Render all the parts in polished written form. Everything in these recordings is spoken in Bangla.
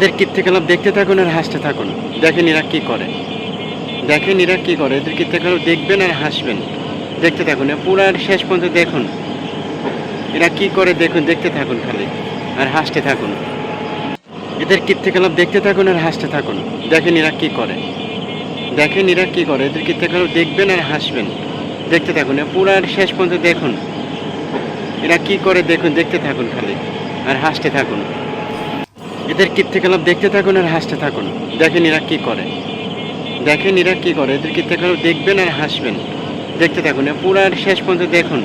এদের কীর্তিকলাপ দেখতে থাকুন আর হাসতে থাকুন। দেখেন এরা কি করে, দেখেন এরা কি করে। এদের কীর্তিকলাপ দেখবেন আর হাসবেন। দেখতে থাকুন পুরো আর শেষ পর্যন্ত দেখুন এরা কি করে। দেখুন, দেখতে থাকুন খালি আর হাসতে থাকুন। এদের কীর্তিকলাপ দেখতে থাকুন আর হাসতে থাকুন। দেখেন এরা কি করে, দেখেন এরা কি করে। এদের কীর্তিকলাপ দেখবেন আর হাসবেন। দেখতে থাকুন পুরো আর শেষ পর্যন্ত দেখুন এরা কি করে। দেখুন, দেখতে থাকুন খালি আর হাসতে থাকুন। এদের কীর্তিকলাপ দেখতে থাকুন আর হাসতে থাকুন। দেখেন এরা কি করে, দেখেন এরা কি করে। এদের কীর্তিকলাপ দেখবেন আর হাসবেন। দেখতে থাকুন পুরো আর শেষ পর্যন্ত দেখুন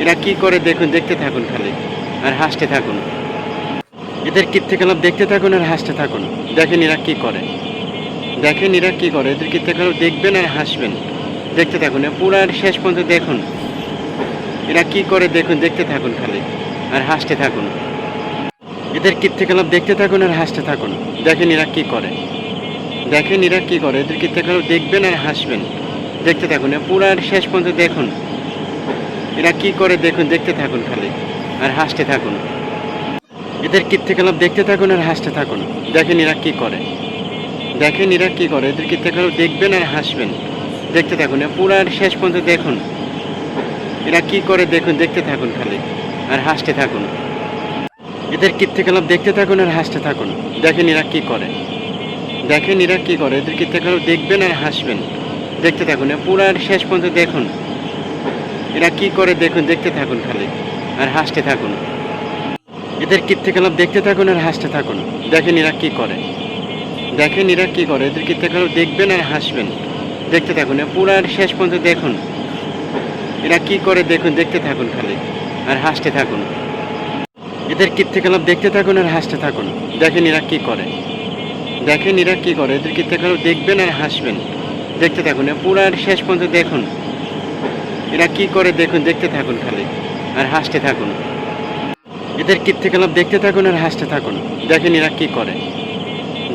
এরা কি করে। দেখুন, দেখতে থাকুন খালি আর হাসতে থাকুন। এদের কীর্তিকলাপ দেখতে থাকুন আর হাসতে থাকুন। দেখেন এরা কি করে, দেখেন এরা কি করে। এদের কীর্তিকলাপ দেখবেন আর হাসবেন। দেখতে থাকুন পুরো আর শেষ পর্যন্ত দেখুন এরা কি করে। দেখুন, দেখতে থাকুন খালি আর হাসতে থাকুন। এদের কীর্তিকলাপ দেখতে থাকুন আর হাসতে থাকুন। দেখেন এরা কি করে, দেখেন এরা কি করে। এদের কীর্তিকলাপ দেখবেন আর হাসবেন। দেখতে থাকুন পুরো আর শেষ পর্যন্ত দেখুন এরা কি করে। দেখুন, দেখতে থাকুন খালি আর হাসতে থাকুন। এদের কীর্তিকলাপ দেখতে থাকুন আর হাসতে থাকুন। দেখেন এরা কি করে, দেখেন এরা কি করে। এদের কীর্তিকলাপ দেখবেন আর হাসবেন। দেখতে থাকুন পুরো আর শেষ পর্যন্ত দেখুন এরা কি করে। দেখুন, দেখতে থাকুন খালি আর হাসতে থাকুন। এদের কীর্তিকলাপ দেখতে থাকুন আর হাসতে থাকুন। দেখেন এরা কি করে, দেখেন এরা কি করে। এদের কীর্তিকলাপ দেখবেন আর হাসবেন। দেখতে থাকুন পুরো আর শেষ পর্যন্ত দেখুন এরা কি করে। দেখুন, দেখতে থাকুন খালি আর হাসতে থাকুন। এদের কীর্তিকলাপ দেখতে থাকুন আর হাসতে থাকুন। দেখেন এরা কি করে, দেখেন এরা কি করে। এদের কীর্তিকলাপ দেখবেন আর হাসবেন। দেখতে থাকুন পুরো আর শেষ পর্যন্ত দেখুন এরা কি করে। দেখুন, দেখতে থাকুন খালি আর হাসতে থাকুন। এদের কীর্তিকলাপ দেখতে থাকুন আর হাসতে থাকুন। দেখেন এরা কি করে, দেখেন এরা কি করে। এদের কীর্তিকলাপ দেখবেন আর হাসবেন। দেখতে থাকুন পুরো আর শেষ পর্যন্ত দেখুন এরা কি করে। দেখুন, দেখতে থাকুন খালি আর হাসতে থাকুন। এদের কীর্তিকলাপ দেখতে থাকুন আর হাসতে থাকুন। দেখেন এরা কি করে,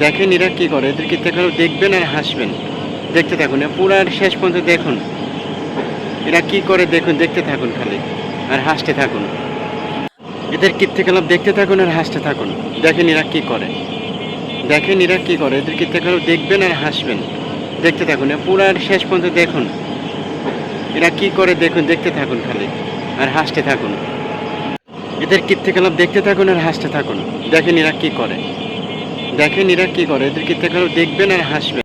দেখেন এরা কি করে। এদের কীর্তিকলাপ দেখবেন আর হাসবেন। দেখতে থাকুন পুরো আর শেষ পর্যন্ত দেখুন এরা কি করে। দেখুন, দেখতে থাকুন খালি আর হাসতে থাকুন। এদের কীর্তিকলাপ দেখতে থাকুন আর হাসতে থাকুন। দেখেন এরা কি করে, দেখেন এরা কি করে। এদের কীর্তিকলাপ দেখবেন আর হাসবেন। দেখতে থাকুন পুরো আর শেষ পর্যন্ত দেখুন এরা কি করে। দেখুন, দেখতে থাকুন খালি আর হাসতে থাকুন। এদের কীর্তিকলাপ দেখতে থাকুন আর হাসতে থাকুন। দেখেন এরা কি করে, দেখেন এরা কি করে। এদের কীর্তিকলাপ দেখবেন আর হাসবেন।